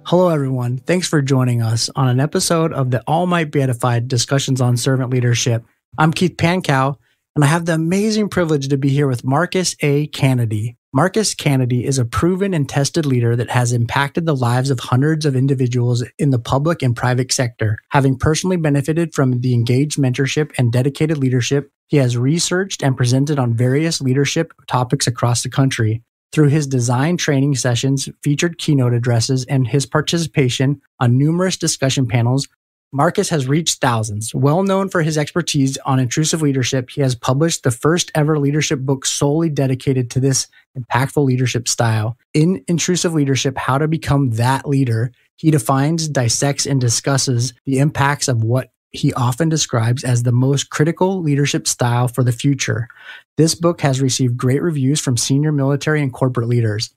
Hello, everyone. Thanks for joining us on an episode of the All Might Be Edified Discussions on Servant Leadership. I'm Keith Pankow, and I have the amazing privilege to be here with Marcus A. Canady. Marcus Canady is a proven and tested leader that has impacted the lives of hundreds of individuals in the public and private sector. Having personally benefited from the engaged mentorship and dedicated leadership, he has researched and presented on various leadership topics across the country. Through his design training sessions, featured keynote addresses, and his participation on numerous discussion panels, Marcus has reached thousands. Well known for his expertise on intrusive leadership, he has published the first ever leadership book solely dedicated to this impactful leadership style. In Intrusive Leadership, How to Become That Leader, he defines, dissects, and discusses the impacts of what he often describes as the most critical leadership style for the future. This book has received great reviews from senior military and corporate leaders.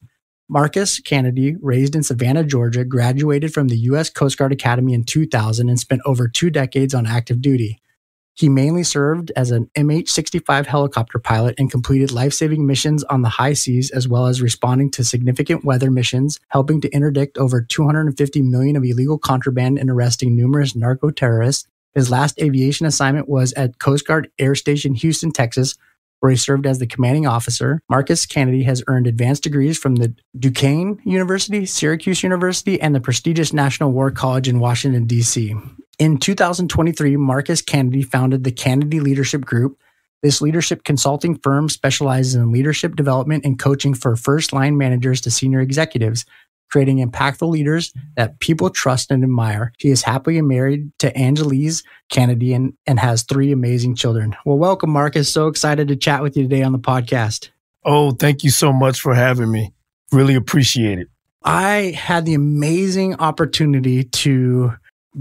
Marcus Canady, raised in Savannah, Georgia, graduated from the U.S. Coast Guard Academy in 2000 and spent over 2 decades on active duty. He mainly served as an MH-65 helicopter pilot and completed life-saving missions on the high seas, as well as responding to significant weather missions, helping to interdict over 250 million of illegal contraband and arresting numerous narco-terrorists. His last aviation assignment was at Coast Guard Air Station Houston, Texas, where he served as the commanding officer. Marcus Canady has earned advanced degrees from the Duquesne University, Syracuse University, and the prestigious National War College in Washington, D.C. In 2023, Marcus Canady founded the Canady Leadership Group. This leadership consulting firm specializes in leadership development and coaching for first-line managers to senior executives, creating impactful leaders that people trust and admire. He is happily married to Angelise Canady and has 3 amazing children. Well, welcome, Marcus. So excited to chat with you today on the podcast. Oh, thank you so much for having me. Really appreciate it. I had the amazing opportunity to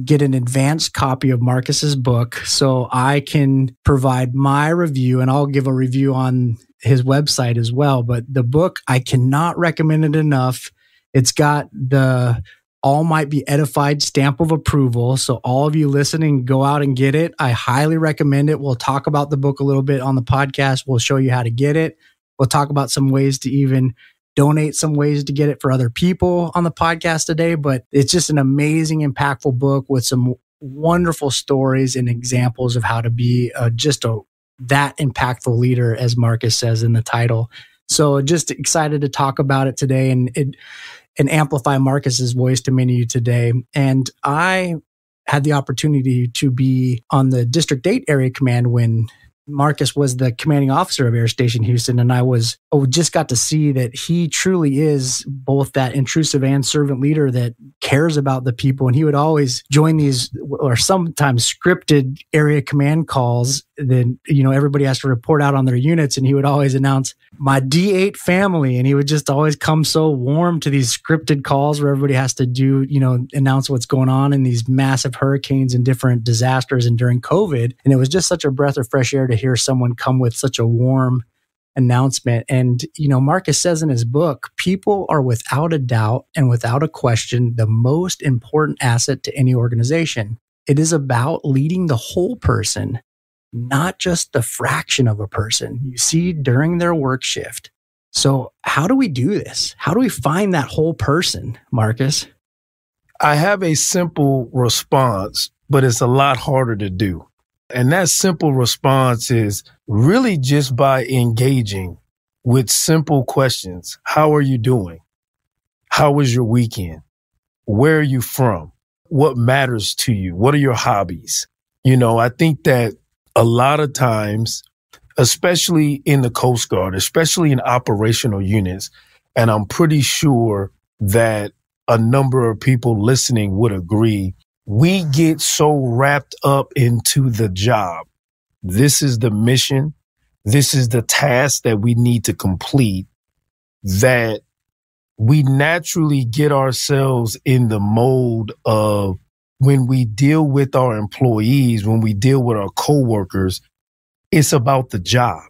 get an advanced copy of Marcus's book so I can provide my review, and I'll give a review on his website as well. But the book, I cannot recommend it enough. It's got the All Might Be Edified stamp of approval. So all of you listening, go out and get it. I highly recommend it. We'll talk about the book a little bit on the podcast. We'll show you how to get it. We'll talk about some ways to even donate, some ways to get it for other people on the podcast today. But it's just an amazing, impactful book with some wonderful stories and examples of how to be that impactful leader, as Marcus says in the title. So just excited to talk about it today and amplify Marcus's voice to many of you today. And I had the opportunity to be on the District 8 Area Command when Marcus was the commanding officer of Air Station Houston. And I just got to see that he truly is both that intrusive and servant leader that cares about the people. And he would always join these, or sometimes scripted area command calls. Then, everybody has to report out on their units. And he would always announce, "My D8 family." And he would just always come so warm to these scripted calls where everybody has to announce what's going on in these massive hurricanes and different disasters and during COVID. And it was just such a breath of fresh air to hear someone come with such a warm announcement. And, Marcus says in his book, people are without a doubt and without a question the most important asset to any organization. It is about leading the whole person, not just the fraction of a person you see during their work shift. So how do we do this? How do we find that whole person, Marcus? I have a simple response, but it's a lot harder to do. And that simple response is really just by engaging with simple questions. How are you doing? How was your weekend? Where are you from? What matters to you? What are your hobbies? I think that a lot of times, especially in the Coast Guard, especially in operational units, and I'm pretty sure that a number of people listening would agree, we get so wrapped up into the job. This is the mission. This is the task that we need to complete, that we naturally get ourselves in the mode of, when we deal with our employees, when we deal with our coworkers, it's about the job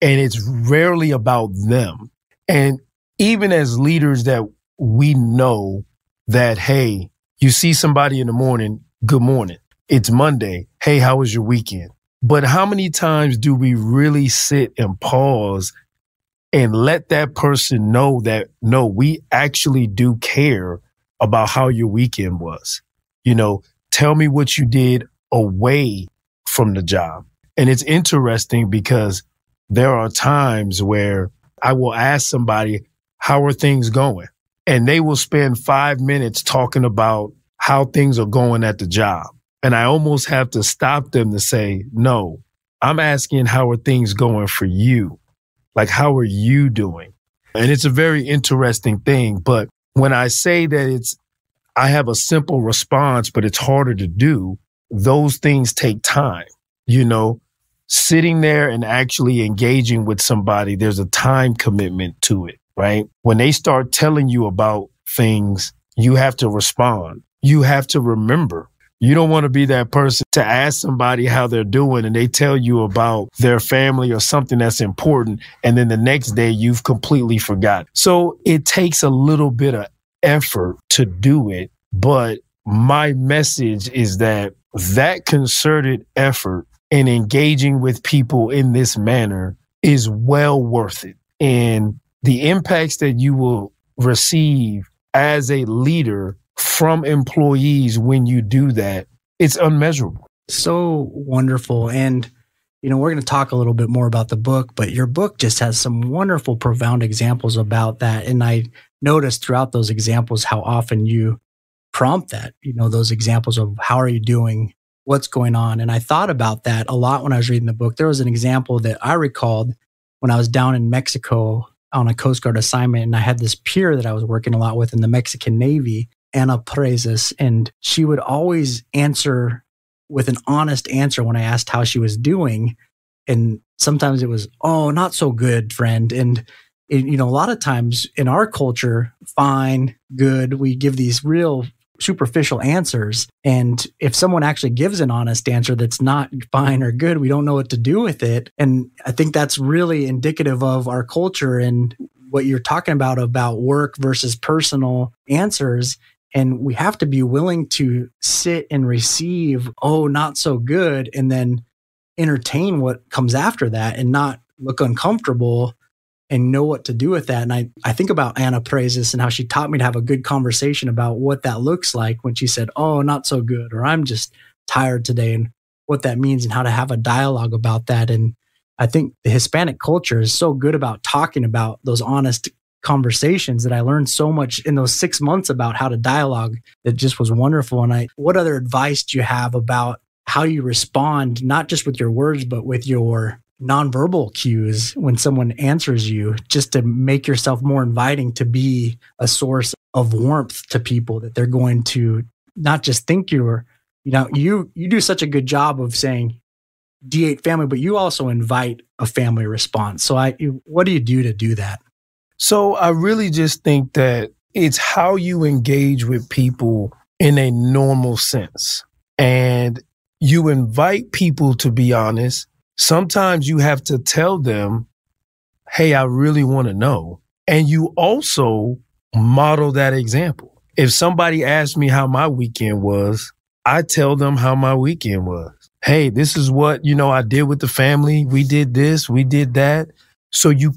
and it's rarely about them. And even as leaders that we know that, hey, you see somebody in the morning, good morning. It's Monday. Hey, how was your weekend? But how many times do we really sit and pause and let that person know that, no, we actually do care about how your weekend was. You know, tell me what you did away from the job. And it's interesting because there are times where I will ask somebody, how are things going? And they will spend 5 minutes talking about how things are going at the job. And I almost have to stop them to say, no, I'm asking how are things going for you? Like, how are you doing? And it's a very interesting thing. But when I say that I have a simple response, but it's harder to do, those things take time. You know, sitting there and actually engaging with somebody, there's a time commitment to it, right? When they start telling you about things, you have to respond. You have to remember. You don't want to be that person to ask somebody how they're doing and they tell you about their family or something that's important. And then the next day you've completely forgot. So it takes a little bit of effort to do it. But my message is that concerted effort in engaging with people in this manner is well worth it. And the impacts that you will receive as a leader from employees when you do that, it's unmeasurable. So wonderful. And, you know, we're going to talk a little bit more about the book, but your book just has some wonderful, profound examples about that. And I noticed throughout those examples how often you prompt that, you know, those examples of how are you doing, what's going on. And I thought about that a lot when I was reading the book. There was an example that I recalled when I was down in Mexico on a Coast Guard assignment. And I had this peer that I was working a lot with in the Mexican Navy, Ana Prezes, and she would always answer with an honest answer when I asked how she was doing. And sometimes it was, oh, not so good, friend. And, you know, a lot of times in our culture, fine, good, we give these real superficial answers. And if someone actually gives an honest answer that's not fine or good, we don't know what to do with it. And I think that's really indicative of our culture and what you're talking about work versus personal answers. And we have to be willing to sit and receive, oh, not so good, and then entertain what comes after that and not look uncomfortable and know what to do with that. And I think about Ana Prezes and how she taught me to have a good conversation about what that looks like when she said, oh, not so good, or I'm just tired today, and what that means and how to have a dialogue about that. And I think the Hispanic culture is so good about talking about those honest conversations that I learned so much in those 6 months about how to dialogue that just was wonderful. And what other advice do you have about how you respond, not just with your words, but with your nonverbal cues when someone answers you, just to make yourself more inviting to be a source of warmth to people, that they're going to not just think you do such a good job of saying D8 family, but you also invite a family response. So what do you do that? So I really just think that it's how you engage with people in a normal sense. And you invite people to be honest. Sometimes you have to tell them, hey, I really want to know. And you also model that example. If somebody asks me how my weekend was, I tell them how my weekend was. Hey, this is what, I did with the family. We did this, we did that. So you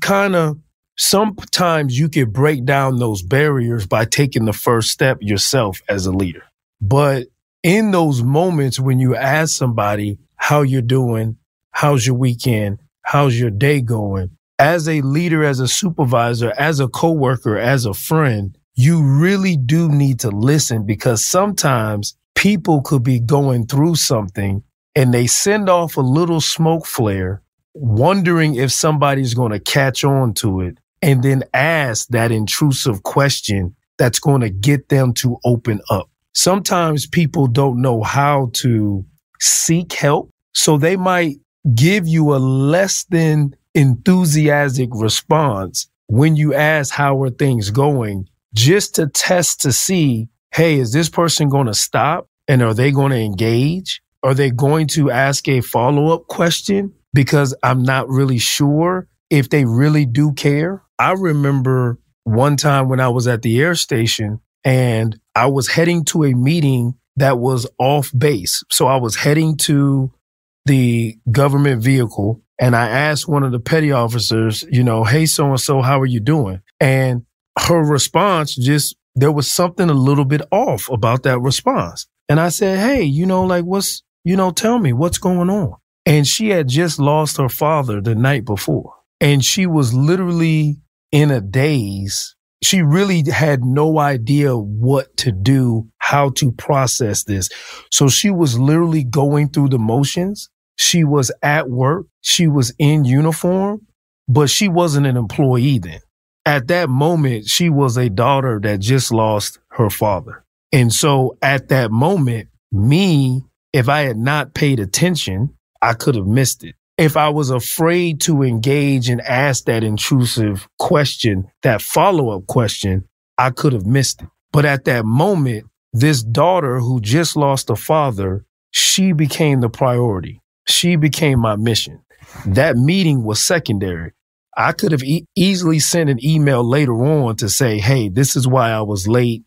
sometimes you could break down those barriers by taking the first step yourself as a leader. But in those moments when you ask somebody how you're doing, how's your weekend, how's your day going, as a leader, as a supervisor, as a coworker, as a friend, you really do need to listen, because sometimes people could be going through something and they send off a little smoke flare, wondering if somebody's going to catch on to it, and then ask that intrusive question that's going to get them to open up. Sometimes people don't know how to seek help, so they might give you a less than enthusiastic response when you ask how are things going, just to test to see, hey, is this person going to stop, and are they going to engage? Are they going to ask a follow-up question? Because I'm not really sure if they really do care. I remember one time when I was at the air station and I was heading to a meeting that was off base. So I was heading to the government vehicle and I asked one of the petty officers, hey, so-and-so, how are you doing? And her response just there was something a little bit off about that response. And I said, hey, tell me what's going on. And she had just lost her father the night before. And she was literally in a daze. She really had no idea what to do, how to process this. So she was literally going through the motions. She was at work. She was in uniform, but she wasn't an employee then. At that moment, she was a daughter that just lost her father. And so at that moment, if I had not paid attention, I could have missed it. If I was afraid to engage and ask that intrusive question, that follow-up question, I could have missed it. But at that moment, this daughter who just lost a father, she became the priority. She became my mission. That meeting was secondary. I could have easily sent an email later on to say, hey, this is why I was late,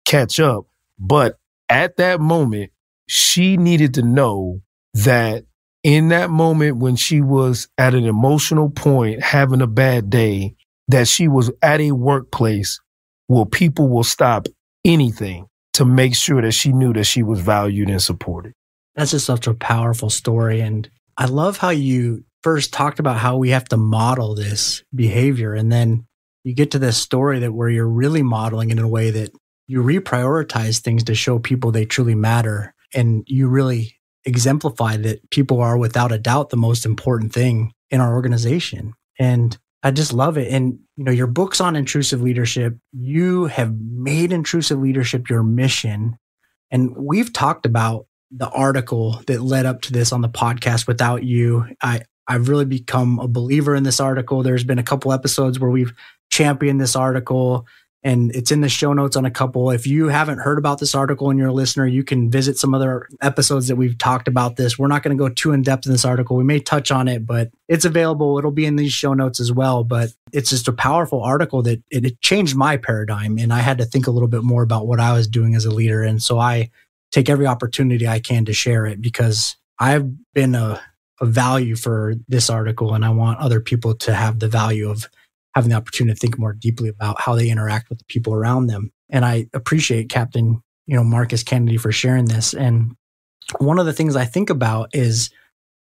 catch up. But at that moment, she needed to know that in that moment when she was at an emotional point, having a bad day, that she was at a workplace where people will stop anything to make sure that she knew that she was valued and supported. That's just such a powerful story. And I love how you first talked about how we have to model this behavior. And then you get to this story where you're really modeling it in a way that you reprioritize things to show people they truly matter. And you really exemplify that people are without a doubt the most important thing in our organization. And I just love it. And, your book's on intrusive leadership. You have made intrusive leadership your mission. And we've talked about the article that led up to this on the podcast without you. I've really become a believer in this article. There's been a couple episodes where we've championed this article, and it's in the show notes on a couple. If you haven't heard about this article and you're a listener, you can visit some other episodes that we've talked about this. We're not going to go too in depth in this article. We may touch on it, but it's available. It'll be in these show notes as well. But it's just a powerful article that it changed my paradigm. And I had to think a little bit more about what I was doing as a leader. And so I take every opportunity I can to share it, because I've been a value for this article, and I want other people to have the value of having the opportunity to think more deeply about how they interact with the people around them. And I appreciate Captain, Marcus Canady for sharing this. And one of the things I think about is,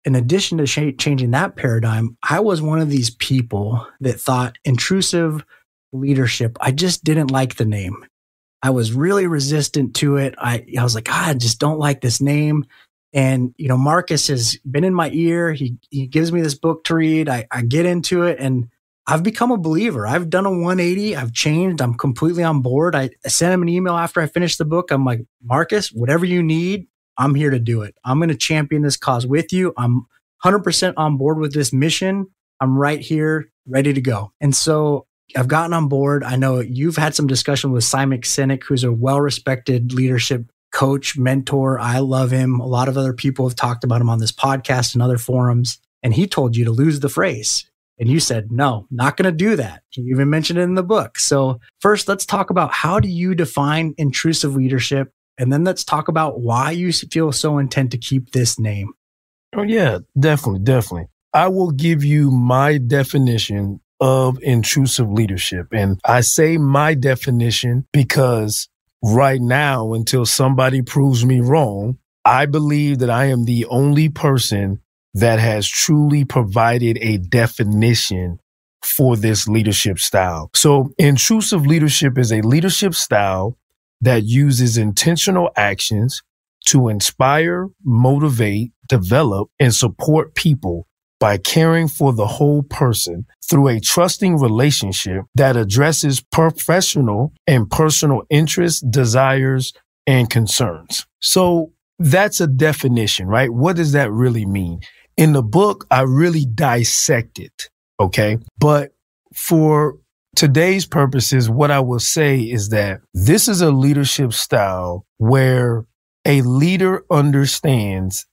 in addition to changing that paradigm, I was one of these people that thought intrusive leadership, I just didn't like the name. I was really resistant to it. I was like, I just don't like this name. And, Marcus has been in my ear. He gives me this book to read. I get into it, and I've become a believer. I've done a 180. I've changed. I'm completely on board. I sent him an email after I finished the book. I'm like, Marcus, whatever you need, I'm here to do it. I'm going to champion this cause with you. I'm 100% on board with this mission. I'm right here, ready to go. And so I've gotten on board. I know you've had some discussion with Simon Sinek, who's a well-respected leadership coach, mentor. I love him. A lot of other people have talked about him on this podcast and other forums. And he told you to lose the phrase. And you said, no, not going to do that. You even mentioned it in the book. So first, let's talk about, how do you define intrusive leadership? And then let's talk about why you feel so intent to keep this name. Oh, yeah, definitely. I will give you my definition of intrusive leadership. And I say my definition because right now, until somebody proves me wrong, I believe that I am the only person that has truly provided a definition for this leadership style. So intrusive leadership is a leadership style that uses intentional actions to inspire, motivate, develop, and support people by caring for the whole person through a trusting relationship that addresses professional and personal interests, desires, and concerns. So that's a definition, right? What does that really mean? In the book, I really dissect it, okay? But for today's purposes, what I will say is that this is a leadership style where a leader understands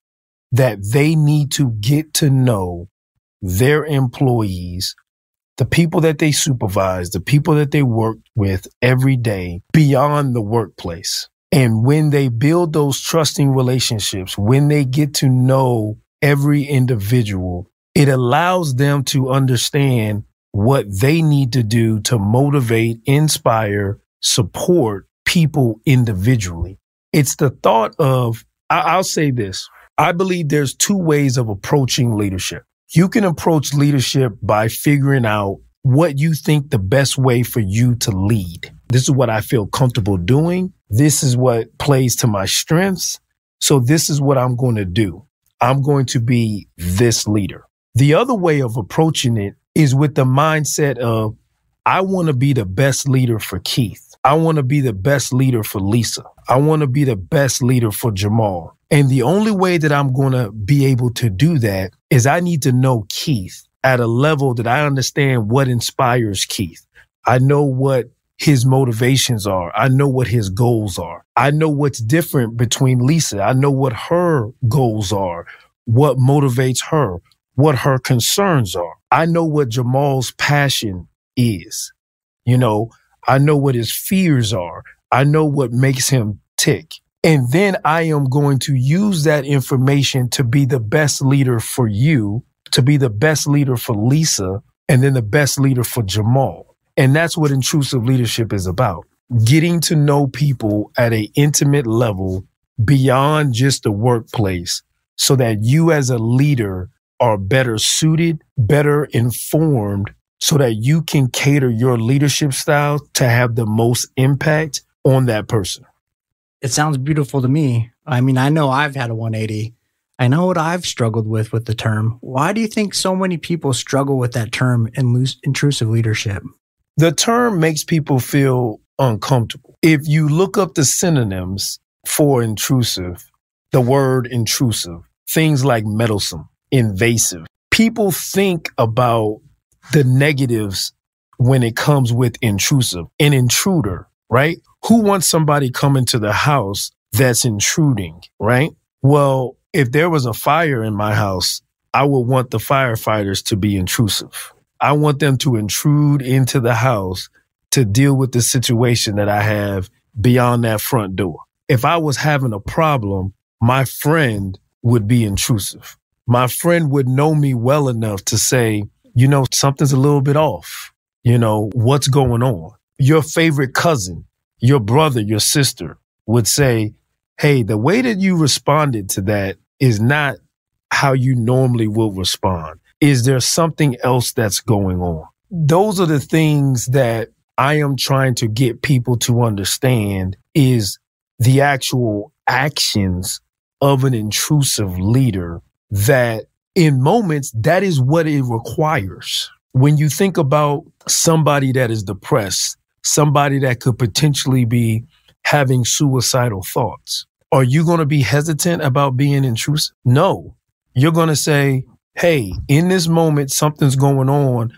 that they need to get to know their employees, the people that they supervise, the people that they work with every day beyond the workplace. And when they build those trusting relationships, when they get to know every individual, it allows them to understand what they need to do to motivate, inspire, support people individually. It's the thought of, I'll say this. I believe there's two ways of approaching leadership. You can approach leadership by figuring out what you think the best way for you to lead. This is what I feel comfortable doing. This is what plays to my strengths. So this is what I'm going to do. I'm going to be this leader. The other way of approaching it is with the mindset of, I want to be the best leader for Keith. I want to be the best leader for Lisa. I want to be the best leader for Jamal. And the only way that I'm going to be able to do that is I need to know Keith at a level that I understand what inspires Keith. I know what his motivations are. I know what his goals are. I know what's different between Lisa. I know what her goals are, what motivates her, what her concerns are. I know what Jamal's passion is. I know what his fears are. I know what makes him tick. And then I am going to use that information to be the best leader for you, to be the best leader for Lisa, and then the best leader for Jamal. And that's what intrusive leadership is about. Getting to know people at an intimate level beyond just the workplace so that you as a leader are better suited, better informed, so that you can cater your leadership style to have the most impact on that person. It sounds beautiful to me. I mean, I know I've had a 180. I know what I've struggled with the term. Why do you think so many people struggle with that term in intrusive leadership? The term makes people feel uncomfortable. If you look up the synonyms for intrusive, the word intrusive, things like meddlesome, invasive, people think about the negatives when it comes with intrusive, an intruder, right? Who wants somebody coming to the house that's intruding, right? Well, if there was a fire in my house, I would want the firefighters to be intrusive. I want them to intrude into the house to deal with the situation that I have beyond that front door. If I was having a problem, my friend would be intrusive. My friend would know me well enough to say, something's a little bit off. What's going on? Your favorite cousin, your brother, your sister would say, hey, the way that you responded to that is not how you normally will respond. Is there something else that's going on? Those are the things that I am trying to get people to understand is the actual actions of an intrusive leader that in moments, that is what it requires. When you think about somebody that is depressed, somebody that could potentially be having suicidal thoughts, are you going to be hesitant about being intrusive? No. You're going to say, hey, in this moment, something's going on.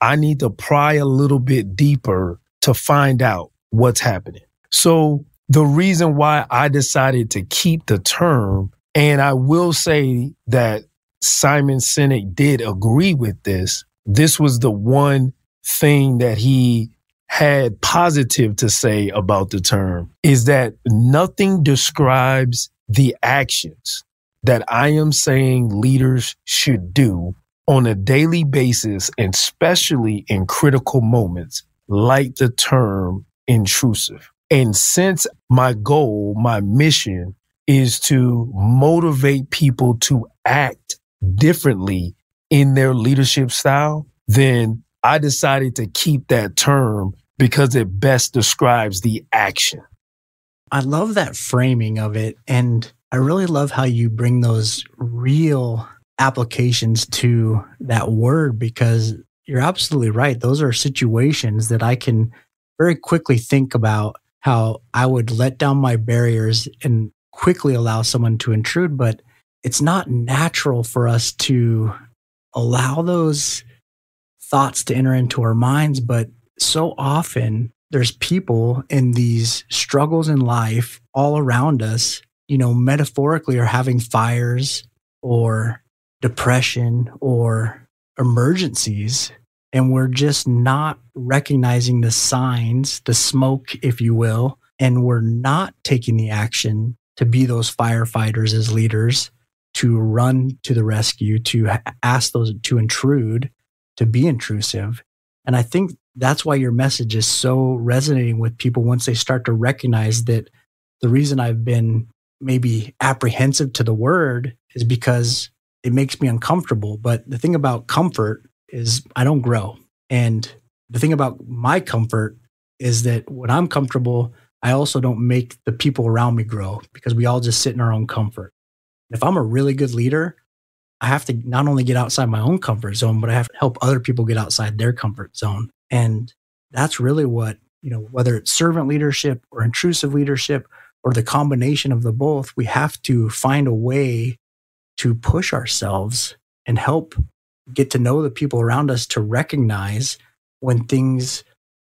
I need to pry a little bit deeper to find out what's happening. So the reason why I decided to keep the term, and I will say that Simon Sinek did agree with this. This was the one thing that he had positive to say about the term, is that nothing describes the actions that I am saying leaders should do on a daily basis, and especially in critical moments, like the term intrusive. And since my goal, my mission is to motivate people to act differently in their leadership style, then I decided to keep that term because it best describes the action. I love that framing of it. And I really love how you bring those real applications to that word, because you're absolutely right. Those are situations that I can very quickly think about how I would let down my barriers and quickly allow someone to intrude. But it's not natural for us to allow those thoughts to enter into our minds. But so often there's people in these struggles in life all around us, metaphorically are having fires or depression or emergencies. And we're just not recognizing the signs, the smoke, if you will, and we're not taking the action to be those firefighters as leaders, to run to the rescue, to ask those to intrude, to be intrusive. And I think that's why your message is so resonating with people once they start to recognize that the reason I've been maybe apprehensive to the word is because it makes me uncomfortable. But the thing about comfort is I don't grow. And the thing about my comfort is that when I'm comfortable, I also don't make the people around me grow because we all just sit in our own comfort. If I'm a really good leader, I have to not only get outside my own comfort zone, but I have to help other people get outside their comfort zone. And that's really what, whether it's servant leadership or intrusive leadership or the combination of the both, we have to find a way to push ourselves and help get to know the people around us to recognize when things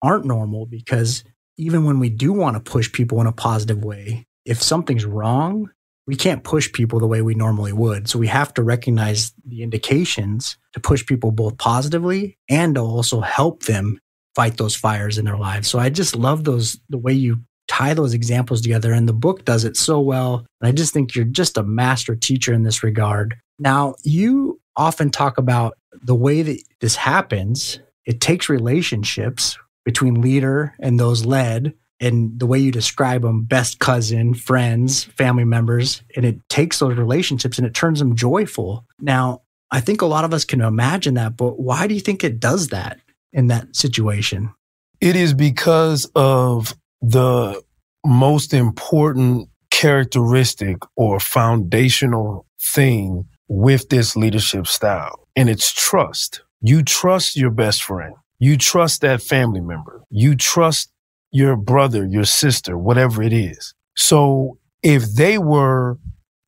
aren't normal. Because even when we do want to push people in a positive way, if something's wrong, we can't push people the way we normally would. So we have to recognize the indications to push people both positively and to also help them fight those fires in their lives. So I just love the way you tie those examples together, and the book does it so well. And I just think you're just a master teacher in this regard. Now, you often talk about the way that this happens. It takes relationships between leader and those led, and the way you describe them, best cousin, friends, family members, and it takes those relationships and it turns them joyful. Now, I think a lot of us can imagine that, but why do you think it does that in that situation? It is because of the most important characteristic or foundational thing with this leadership style, and it's trust. You trust your best friend. You trust that family member. You trust your brother, your sister, whatever it is. So if they were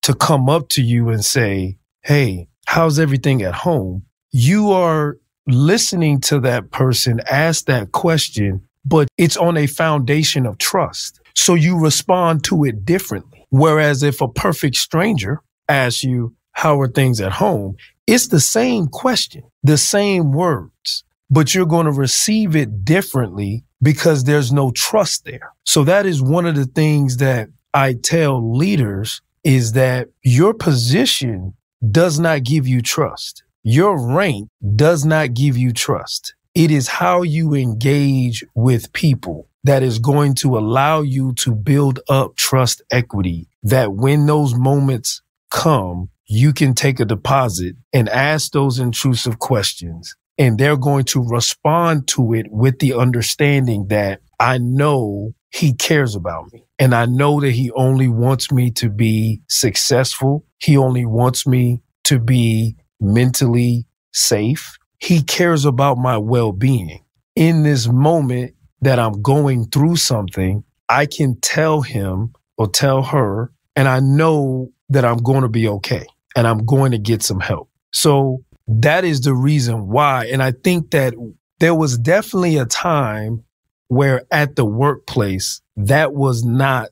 to come up to you and say, hey, how's everything at home? You are listening to that person ask that question, but it's on a foundation of trust. So you respond to it differently. Whereas if a perfect stranger asks you, how are things at home? It's the same question, the same words, but you're going to receive it differently because there's no trust there. So that is one of the things that I tell leaders is that your position does not give you trust. Your rank does not give you trust. It is how you engage with people that is going to allow you to build up trust equity, that when those moments come, you can take a deposit and ask those intrusive questions. And they're going to respond to it with the understanding that I know he cares about me. And I know that he only wants me to be successful. He only wants me to be mentally safe. He cares about my well-being. In this moment that I'm going through something, I can tell him or tell her, and I know that I'm going to be okay and I'm going to get some help. So that is the reason why. And I think that there was definitely a time where at the workplace, that was not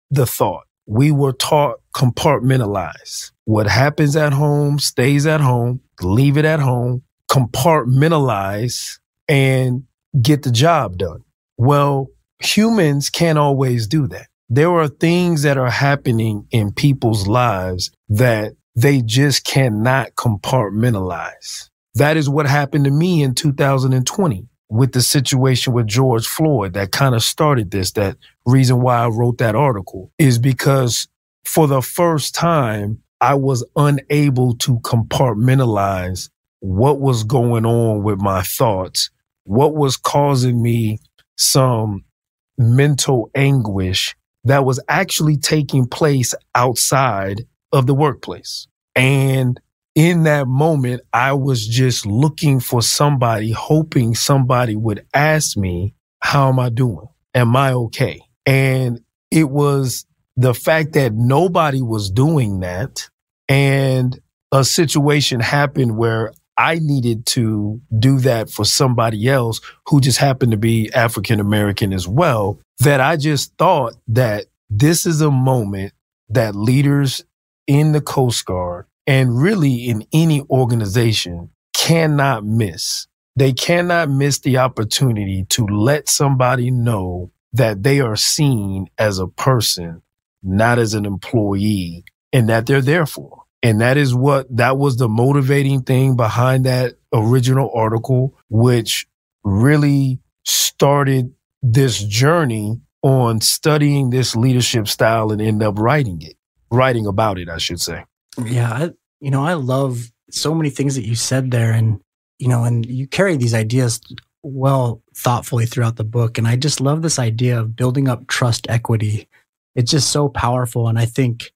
the thought. We were taught compartmentalize. What happens at home stays at home, leave it at home, compartmentalize and get the job done. Well, humans can't always do that. There are things that are happening in people's lives that they just cannot compartmentalize. That is what happened to me in 2020 with the situation with George Floyd that kind of started this. That reason why I wrote that article is because for the first time, I was unable to compartmentalize what was going on with my thoughts, what was causing me some mental anguish that was actually taking place outside of the workplace. And in that moment, I was just looking for somebody, hoping somebody would ask me, how am I doing? Am I okay? And it was the fact that nobody was doing that. And a situation happened where I needed to do that for somebody else who just happened to be African American as well, that I just thought that this is a moment that leaders in the Coast Guard and really in any organization cannot miss. They cannot miss the opportunity to let somebody know that they are seen as a person, not as an employee, and that they're there for. And that was the motivating thing behind that original article, which really started this journey on studying this leadership style and ended up writing about it, I should say. Yeah. I love so many things that you said there, and you carry these ideas well thoughtfully throughout the book. And I just love this idea of building up trust equity. It's just so powerful. And I think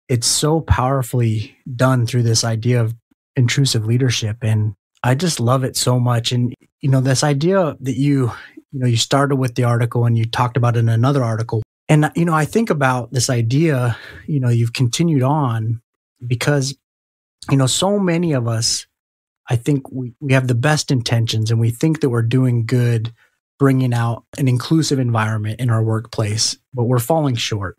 it's so powerfully done through this idea of intrusive leadership. And I just love it so much. And, this idea that you started with the article and you talked about it in another article. And, I think about this idea, you've continued on because, so many of us, I think we have the best intentions and we think that we're doing good, bringing out an inclusive environment in our workplace, but we're falling short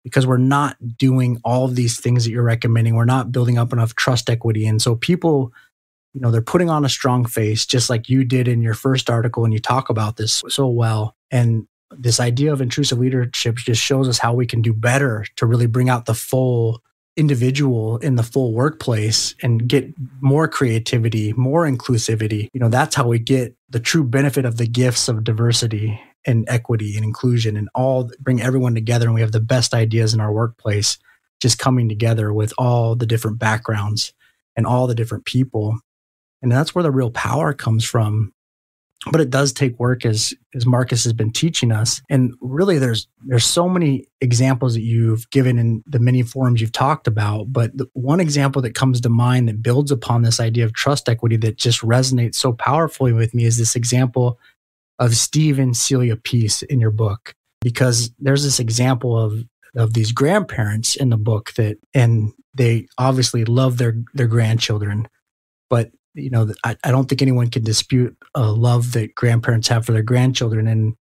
because we're not doing all of these things that you're recommending. We're not building up enough trust equity. And so people, they're putting on a strong face, just like you did in your first article, and you talk about this so well. And this idea of intrusive leadership just shows us how we can do better to really bring out the full individual in the full workplace and get more creativity, more inclusivity. That's how we get the true benefit of the gifts of diversity and equity and inclusion, and all bring everyone together. And we have the best ideas in our workplace just coming together with all the different backgrounds and all the different people. And that's where the real power comes from. But it does take work, as Marcus has been teaching us. And really, there's so many examples that you've given in the many forums you've talked about. But the one example that comes to mind that builds upon this idea of trust equity that just resonates so powerfully with me is this example of Steve and Celia Peace in your book. Because there's this example of these grandparents in the book and they obviously love their grandchildren, but I don't think anyone can dispute a love that grandparents have for their grandchildren. And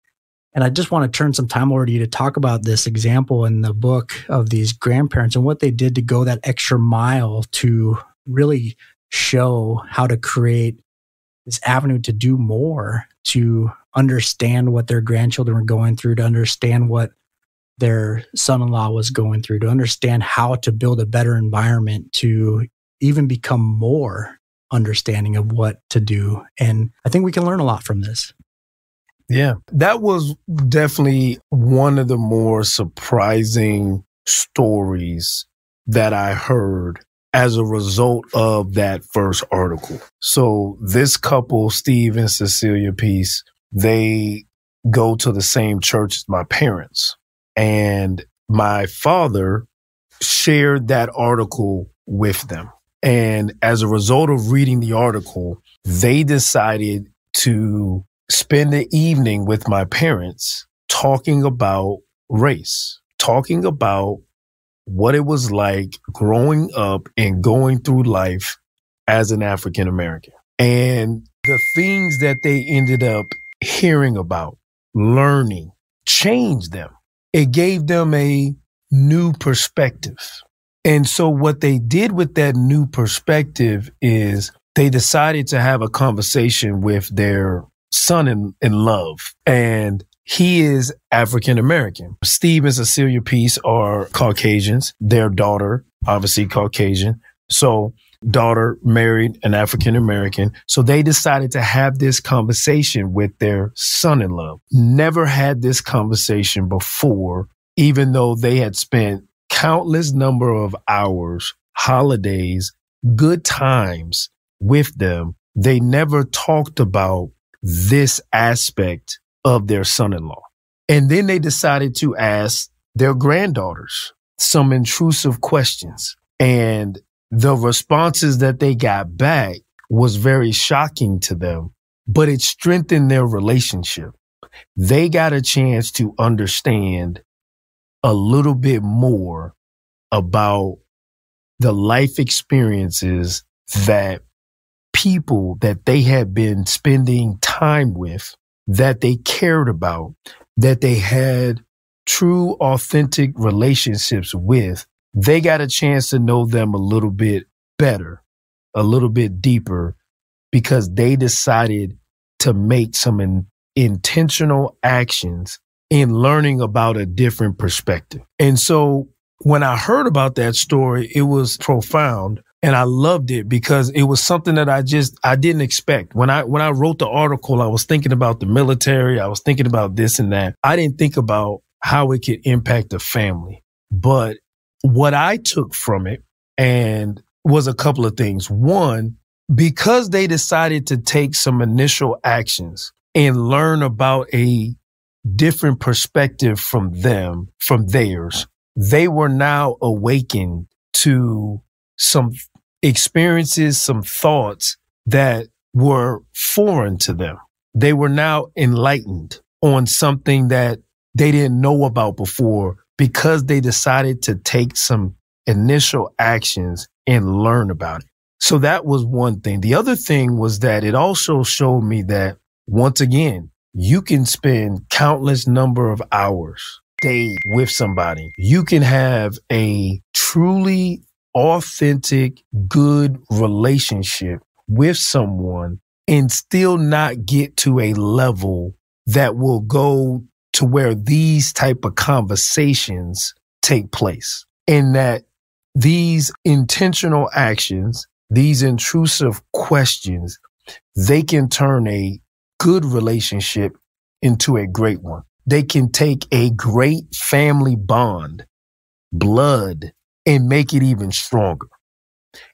I just want to turn some time over to you to talk about this example in the book of these grandparents and what they did to go that extra mile to really show how to create this avenue to do more, to understand what their grandchildren were going through, to understand what their son-in-law was going through, to understand how to build a better environment, to even become more understanding of what to do. And I think we can learn a lot from this. Yeah, that was definitely one of the more surprising stories that I heard as a result of that first article. So this couple, Steve and Cecilia Peace, they go to the same church as my parents. And my father shared that article with them. And as a result of reading the article, they decided to spend the evening with my parents talking about race, talking about what it was like growing up and going through life as an African American. And the things that they ended up hearing about, learning, changed them. It gave them a new perspective. And so what they did with that new perspective is they decided to have a conversation with their son in love. And he is African American. Steve and Cecilia Peace are Caucasians. Their daughter, obviously Caucasian. So daughter married an African American. So they decided to have this conversation with their son-in-law. Never had this conversation before, even though they had spent countless number of hours, holidays, good times with them. They never talked about this aspect of their son-in-law. And then they decided to ask their granddaughters some intrusive questions. And the responses that they got back was very shocking to them, but it strengthened their relationship. They got a chance to understand a little bit more about the life experiences that people that they had been spending time with, that they cared about, that they had true, authentic relationships with. They got a chance to know them a little bit better, a little bit deeper, because they decided to make some intentional actions in learning about a different perspective. And so when I heard about that story, it was profound. And I loved it because it was something that I didn't expect. When I wrote the article, I was thinking about the military. I was thinking about this and that. I didn't think about how it could impact the family. But what I took from it and was a couple of things. One, because they decided to take some initial actions and learn about a different perspective from theirs, they were now awakened to some experiences, some thoughts that were foreign to them. They were now enlightened on something that they didn't know about before because they decided to take some initial actions and learn about it. So that was one thing. The other thing was that it also showed me that, once again, you can spend countless number of hours, days with somebody. You can have a truly authentic, good relationship with someone and still not get to a level that will go to where these type of conversations take place. And that these intentional actions, these intrusive questions, they can turn a good relationship into a great one. They can take a great family bond, blood, and make it even stronger.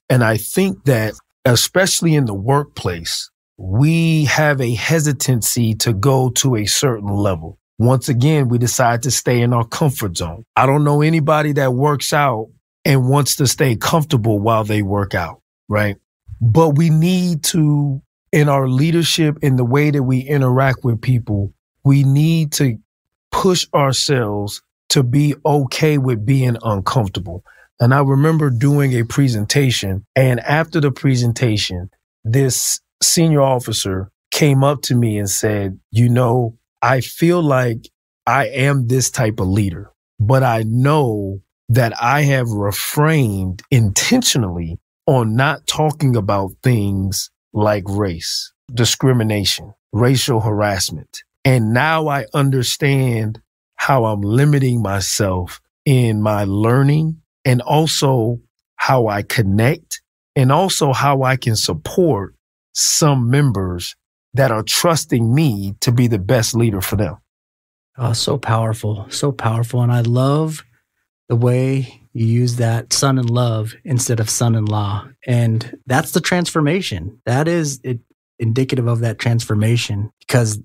And I think that, especially in the workplace, we have a hesitancy to go to a certain level. Once again, we decide to stay in our comfort zone. I don't know anybody that works out and wants to stay comfortable while they work out, right? But we need to, in our leadership, in the way that we interact with people, we need to push ourselves to be okay with being uncomfortable. And I remember doing a presentation, and after the presentation, this senior officer came up to me and said, I feel like I am this type of leader, but I know that I have refrained intentionally on not talking about things like race, discrimination, racial harassment. And now I understand how I'm limiting myself in my learning, and also how I connect, and also how I can support some members that are trusting me to be the best leader for them. Oh, so powerful, so powerful. And I love the way you use that son in love instead of son-in-law. And that's the transformation. That is indicative of that transformation, because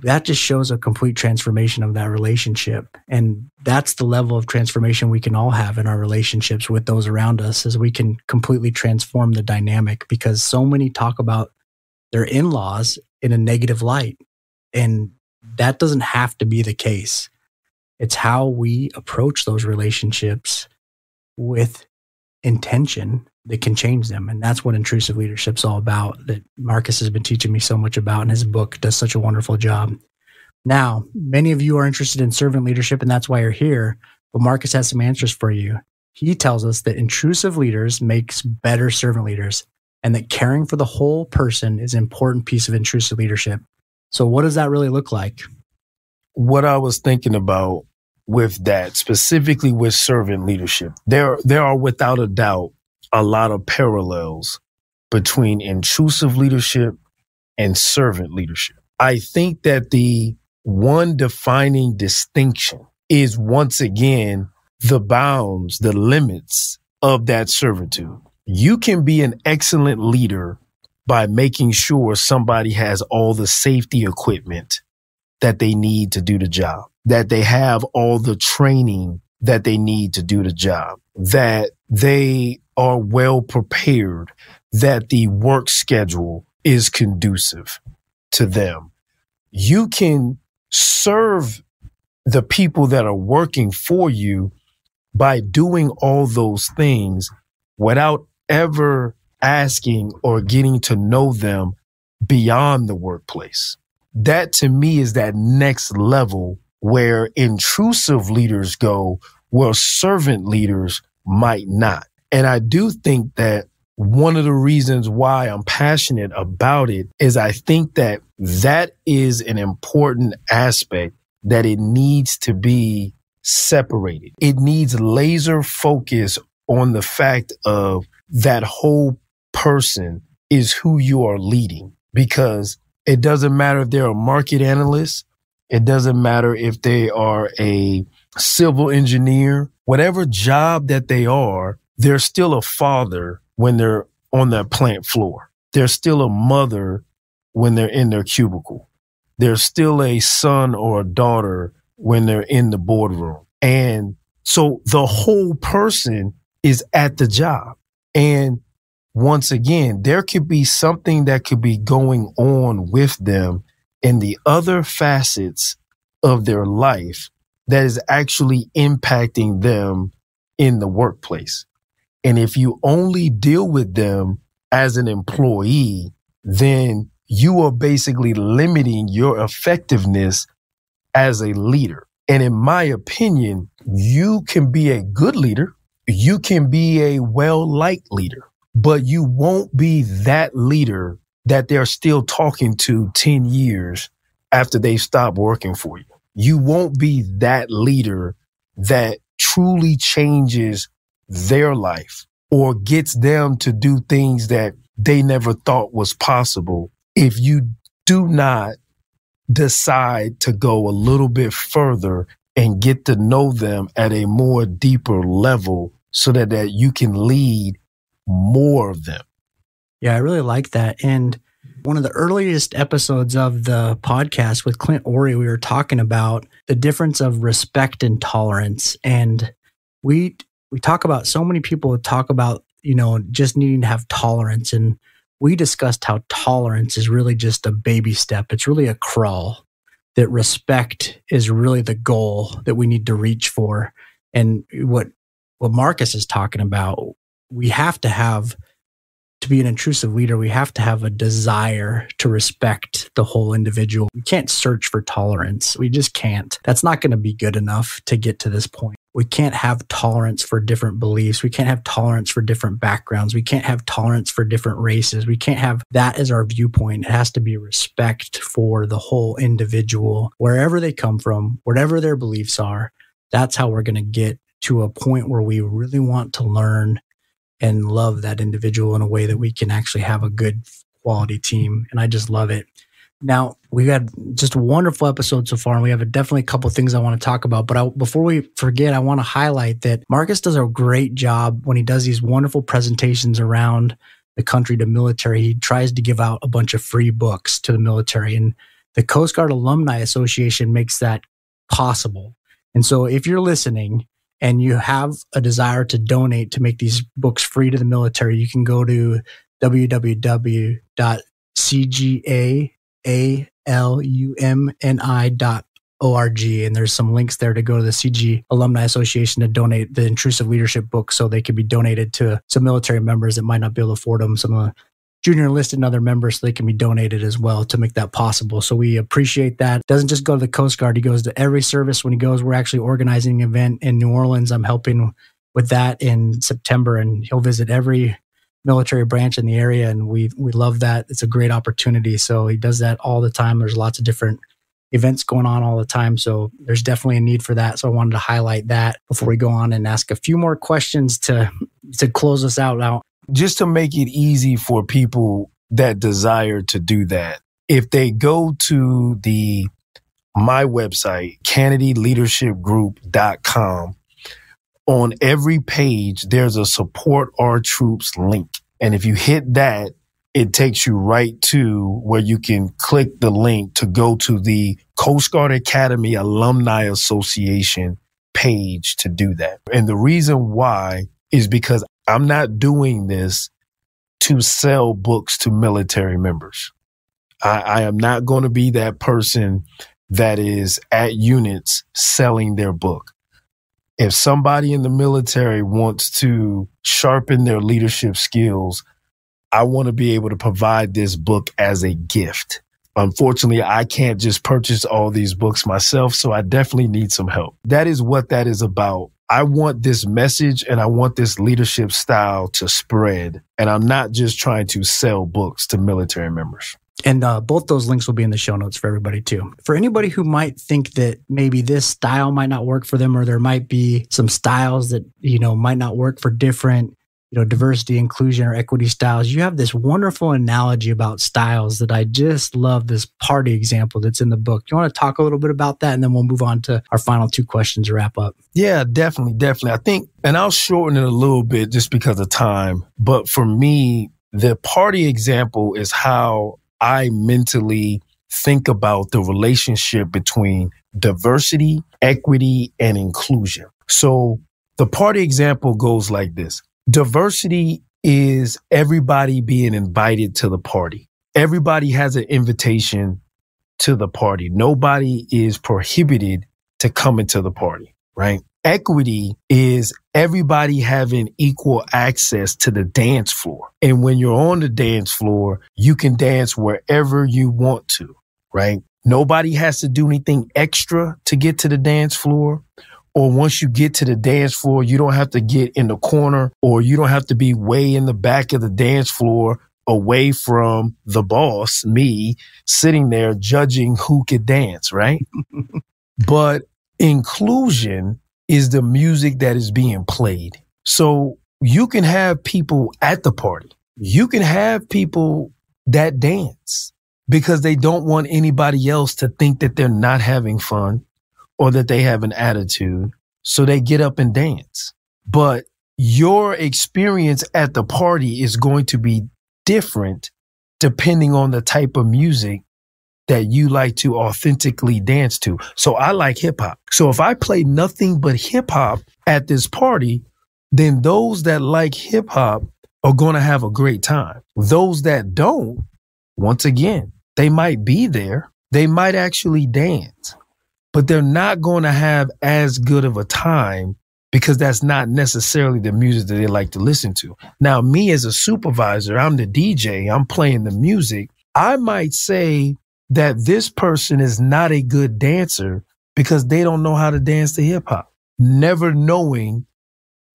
that just shows a complete transformation of that relationship. And that's the level of transformation we can all have in our relationships with those around us, as we can completely transform the dynamic, because so many talk about their in-laws in a negative light. And that doesn't have to be the case. It's how we approach those relationships with intention that can change them. And that's what intrusive leadership's all about, that Marcus has been teaching me so much about, and his book does such a wonderful job. Now, many of you are interested in servant leadership, and that's why you're here, but Marcus has some answers for you. He tells us that intrusive leaders makes better servant leaders, and that caring for the whole person is an important piece of intrusive leadership. So what does that really look like? What I was thinking about with that, specifically with servant leadership, there are without a doubt a lot of parallels between intrusive leadership and servant leadership. I think that the one defining distinction is, once again, the bounds, the limits of that servitude. You can be an excellent leader by making sure somebody has all the safety equipment that they need to do the job, that they have all the training that they need to do the job, that they are well prepared, that the work schedule is conducive to them. You can serve the people that are working for you by doing all those things without ever asking or getting to know them beyond the workplace. That, to me, is that next level where intrusive leaders go, where servant leaders might not. And I do think that one of the reasons why I'm passionate about it is I think that that is an important aspect, that it needs to be separated. It needs laser focus on the fact of that whole person is who you are leading, because it doesn't matter if they're a market analyst. It doesn't matter if they are a civil engineer, whatever job that they are, they're still a father when they're on that plant floor. They're still a mother when they're in their cubicle. They're still a son or a daughter when they're in the boardroom. And so the whole person is at the job. And once again, there could be something that could be going on with them in the other facets of their life that is actually impacting them in the workplace. And if you only deal with them as an employee, then you are basically limiting your effectiveness as a leader. And in my opinion, you can be a good leader. You can be a well-liked leader, but you won't be that leader that they're still talking to 10 years after they stop working for you. You won't be that leader that truly changes their life or gets them to do things that they never thought was possible if you do not decide to go a little bit further and get to know them at a more deeper level so that you can lead more of them. Yeah, I really like that. And one of the earliest episodes of the podcast with Clint Ory, we were talking about the difference of respect and tolerance. And we talk about, so many people talk about, just needing to have tolerance. And we discussed how tolerance is really just a baby step. It's really a crawl, that respect is really the goal that we need to reach for. And what Marcus is talking about, we have to be an intrusive leader, we have to have a desire to respect the whole individual. We can't search for tolerance. We just can't. That's not going to be good enough to get to this point. We can't have tolerance for different beliefs. We can't have tolerance for different backgrounds. We can't have tolerance for different races. We can't have that as our viewpoint. It has to be respect for the whole individual, wherever they come from, whatever their beliefs are. That's how we're going to get to a point where we really want to learn and love that individual in a way that we can actually have a good quality team. And I just love it. Now, we've had just a wonderful episode so far, and we have definitely a couple of things I want to talk about. But before we forget, I want to highlight that Marcus does a great job when he does these wonderful presentations around the country to military. He tries to give out a bunch of free books to the military, and the Coast Guard Alumni Association makes that possible. And so if you're listening and you have a desire to donate to make these books free to the military, you can go to www.cgalumni.org. And there's some links there to go to the CG Alumni Association to donate the Intrusive Leadership book, so they could be donated to some military members that might not be able to afford them, some of the junior enlisted and other members, so they can be donated as well to make that possible. So we appreciate that. It doesn't just go to the Coast Guard. He goes to every service when he goes. We're actually organizing an event in New Orleans. I'm helping with that in September, and he'll visit every military branch in the area. And we love that. It's a great opportunity. So he does that all the time. There's lots of different events going on all the time. So there's definitely a need for that. So I wanted to highlight that before we go on and ask a few more questions to close us out now. Just to make it easy for people that desire to do that, if they go to my website, CanadyLeadershipGroup.com, on every page, there's a support our troops link. And if you hit that, it takes you right to where you can click the link to go to the Coast Guard Academy Alumni Association page to do that. And the reason why is because I'm not doing this to sell books to military members. I am not going to be that person that is at units selling their book. If somebody in the military wants to sharpen their leadership skills, I want to be able to provide this book as a gift. Unfortunately, I can't just purchase all these books myself, so I definitely need some help. That is what that is about. I want this message and I want this leadership style to spread. And I'm not just trying to sell books to military members. And both those links will be in the show notes for everybody too. For anybody who might think that maybe this style might not work for them, or there might be some styles that, might not work for different, diversity, inclusion, or equity styles, you have this wonderful analogy about styles that I just love, this party example that's in the book. You want to talk a little bit about that? And then we'll move on to our final two questions to wrap up. Yeah, definitely. I think, and I'll shorten it a little bit just because of time. But for me, the party example is how I mentally think about the relationship between diversity, equity, and inclusion. So the party example goes like this. Diversity is everybody being invited to the party. Everybody has an invitation to the party. Nobody is prohibited to come into the party, right? Equity is everybody having equal access to the dance floor. And when you're on the dance floor, you can dance wherever you want to, right? Nobody has to do anything extra to get to the dance floor. Or once you get to the dance floor, you don't have to get in the corner, or you don't have to be way in the back of the dance floor away from the boss, me, sitting there judging who could dance, right? But inclusion is the music that is being played. So you can have people at the party. You can have people that dance because they don't want anybody else to think that they're not having fun or that they have an attitude. So they get up and dance. But your experience at the party is going to be different depending on the type of music that you like to authentically dance to. So I like hip hop. So if I play nothing but hip hop at this party, then those that like hip hop are going to have a great time. Those that don't, once again, they might be there. They might actually dance, but they're not going to have as good of a time because that's not necessarily the music that they like to listen to. Now, me as a supervisor, I'm the DJ, I'm playing the music. I might say that this person is not a good dancer because they don't know how to dance to hip hop, never knowing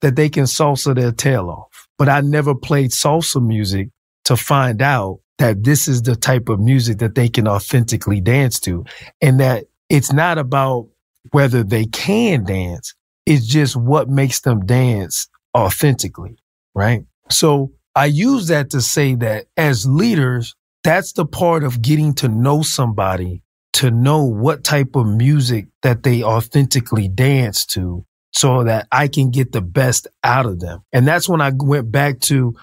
that they can salsa their tail off. But I never played salsa music to find out that this is the type of music that they can authentically dance to, and that it's not about whether they can dance. It's just what makes them dance authentically, right? So I use that to say that as leaders, that's the part of getting to know somebody, to know what type of music that they authentically dance to so that I can get the best out of them. And that's when I went back to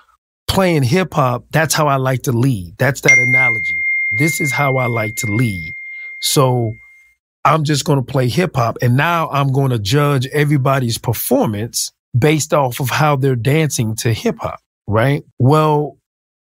playing hip hop. That's how I like to lead. That's that analogy. This is how I like to lead. So I'm just going to play hip hop. And now I'm going to judge everybody's performance based off of how they're dancing to hip hop, right? Well,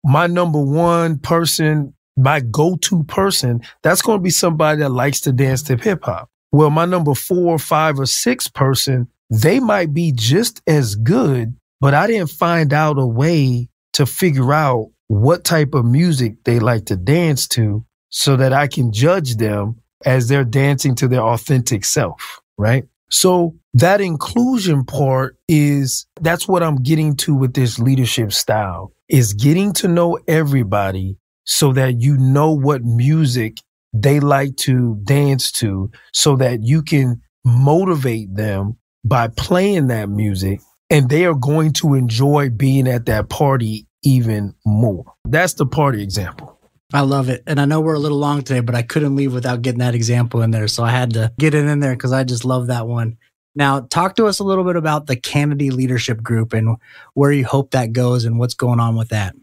my number one person, my go-to person, that's going to be somebody that likes to dance to hip hop. Well, my number 4, 5, or 6 person, they might be just as good, but I didn't find out a way to figure out what type of music they like to dance to so that I can judge them as they're dancing to their authentic self, right? So that inclusion part that's what I'm getting to with this leadership style, is getting to know everybody so that you know what music they like to dance to so that you can motivate them by playing that music, and they are going to enjoy being at that party even more. That's the party example. I love it. And I know we're a little long today, but I couldn't leave without getting that example in there. So I had to get it in there because I just love that one. Now, talk to us a little bit about the Canady Leadership Group and where you hope that goes and what's going on with that.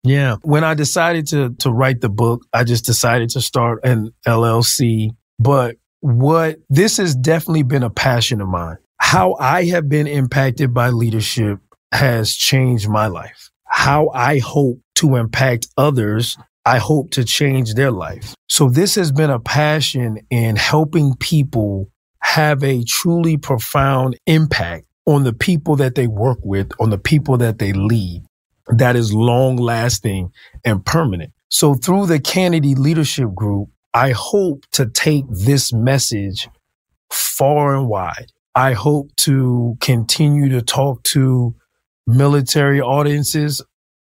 Yeah. When I decided to write the book, I just decided to start an LLC. But this has definitely been a passion of mine. How I have been impacted by leadership has changed my life. How I hope to impact others, I hope to change their life. So this has been a passion in helping people have a truly profound impact on the people that they work with, on the people that they lead, that is long lasting and permanent. So through the Canady Leadership Group, I hope to take this message far and wide. I hope to continue to talk to military audiences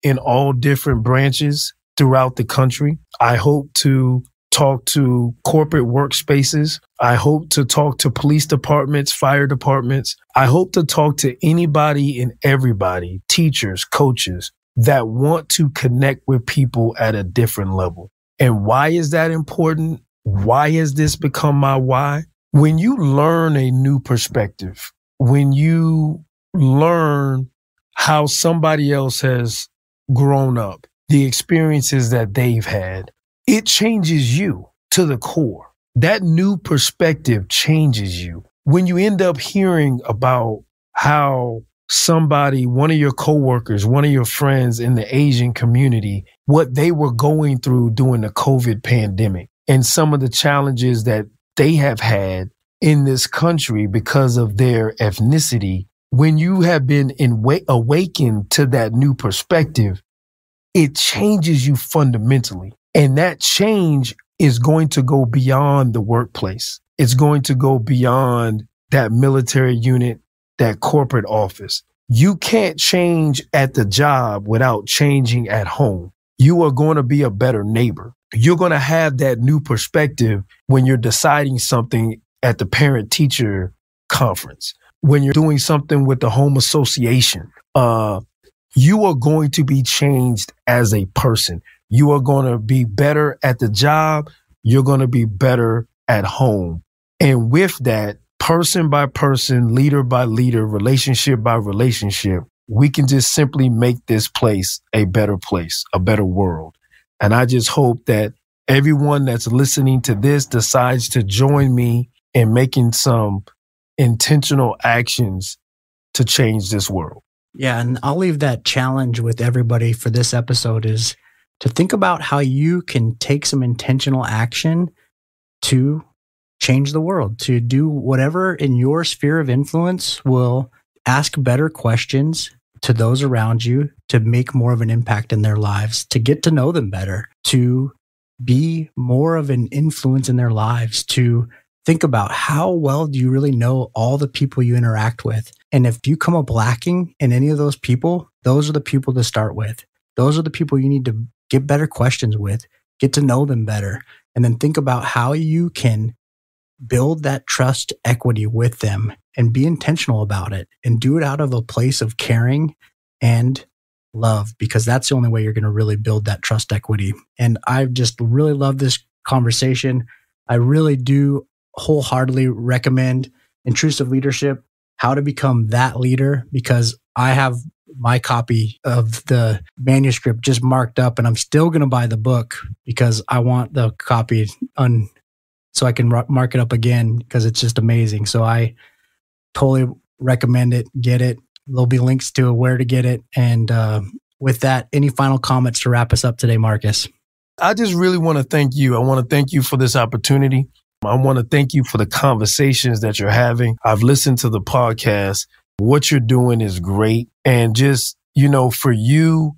in all different branches throughout the country. I hope to talk to corporate workspaces. I hope to talk to police departments, fire departments. I hope to talk to anybody and everybody, teachers, coaches, that want to connect with people at a different level. And why is that important? Why has this become my why? When you learn a new perspective, when you learn how somebody else has grown up, the experiences that they've had, it changes you to the core. That new perspective changes you. When you end up hearing about how somebody, one of your coworkers, one of your friends in the Asian community, what they were going through during the COVID pandemic and some of the challenges that they have had in this country because of their ethnicity, when you have been awakened to that new perspective, it changes you fundamentally. And that change is going to go beyond the workplace. It's going to go beyond that military unit, that corporate office. You can't change at the job without changing at home. You are going to be a better neighbor. You're going to have that new perspective when you're deciding something at the parent-teacher conference, when you're doing something with the home association. You are going to be changed as a person. You are going to be better at the job. You're going to be better at home. And with that, person by person, leader by leader, relationship by relationship, we can just simply make this place, a better world. And I just hope that everyone that's listening to this decides to join me in making some intentional actions to change this world. Yeah, and I'll leave that challenge with everybody for this episode is to think about how you can take some intentional action to change the world, to do whatever in your sphere of influence will ask better questions to those around you, to make more of an impact in their lives, to get to know them better, to be more of an influence in their lives, to think about how well do you really know all the people you interact with. And if you come up lacking in any of those people, those are the people to start with. Those are the people you need to get better questions with, get to know them better, and then think about how you can build that trust equity with them and be intentional about it and do it out of a place of caring and love, because that's the only way you're going to really build that trust equity. And I just really love this conversation. I really do wholeheartedly recommend Intrusive Leadership, How to Become That Leader, because I have my copy of the manuscript just marked up and I'm still going to buy the book because I want the copy so I can mark it up again because it's just amazing. So I totally recommend it. Get it. There'll be links to where to get it. And with that, any final comments to wrap us up today, Marcus? I just really want to thank you. I want to thank you for this opportunity. I want to thank you for the conversations that you're having. I've listened to the podcast. What you're doing is great. And just, for you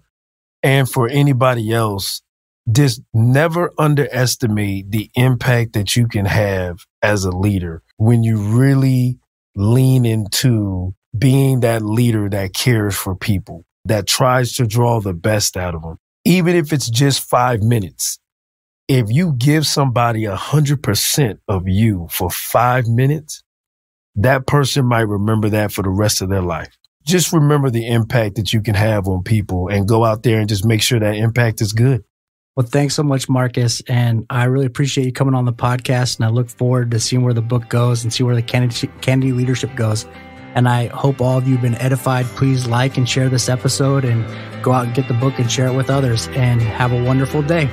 and for anybody else, just never underestimate the impact that you can have as a leader when you really lean into being that leader that cares for people, that tries to draw the best out of them. Even if it's just 5 minutes, if you give somebody 100% of you for 5 minutes, that person might remember that for the rest of their life. Just remember the impact that you can have on people and go out there and just make sure that impact is good. Well, thanks so much, Marcus. And I really appreciate you coming on the podcast. And I look forward to seeing where the book goes and see where the Canady Leadership goes. And I hope all of you have been edified. Please like and share this episode and go out and get the book and share it with others. And have a wonderful day.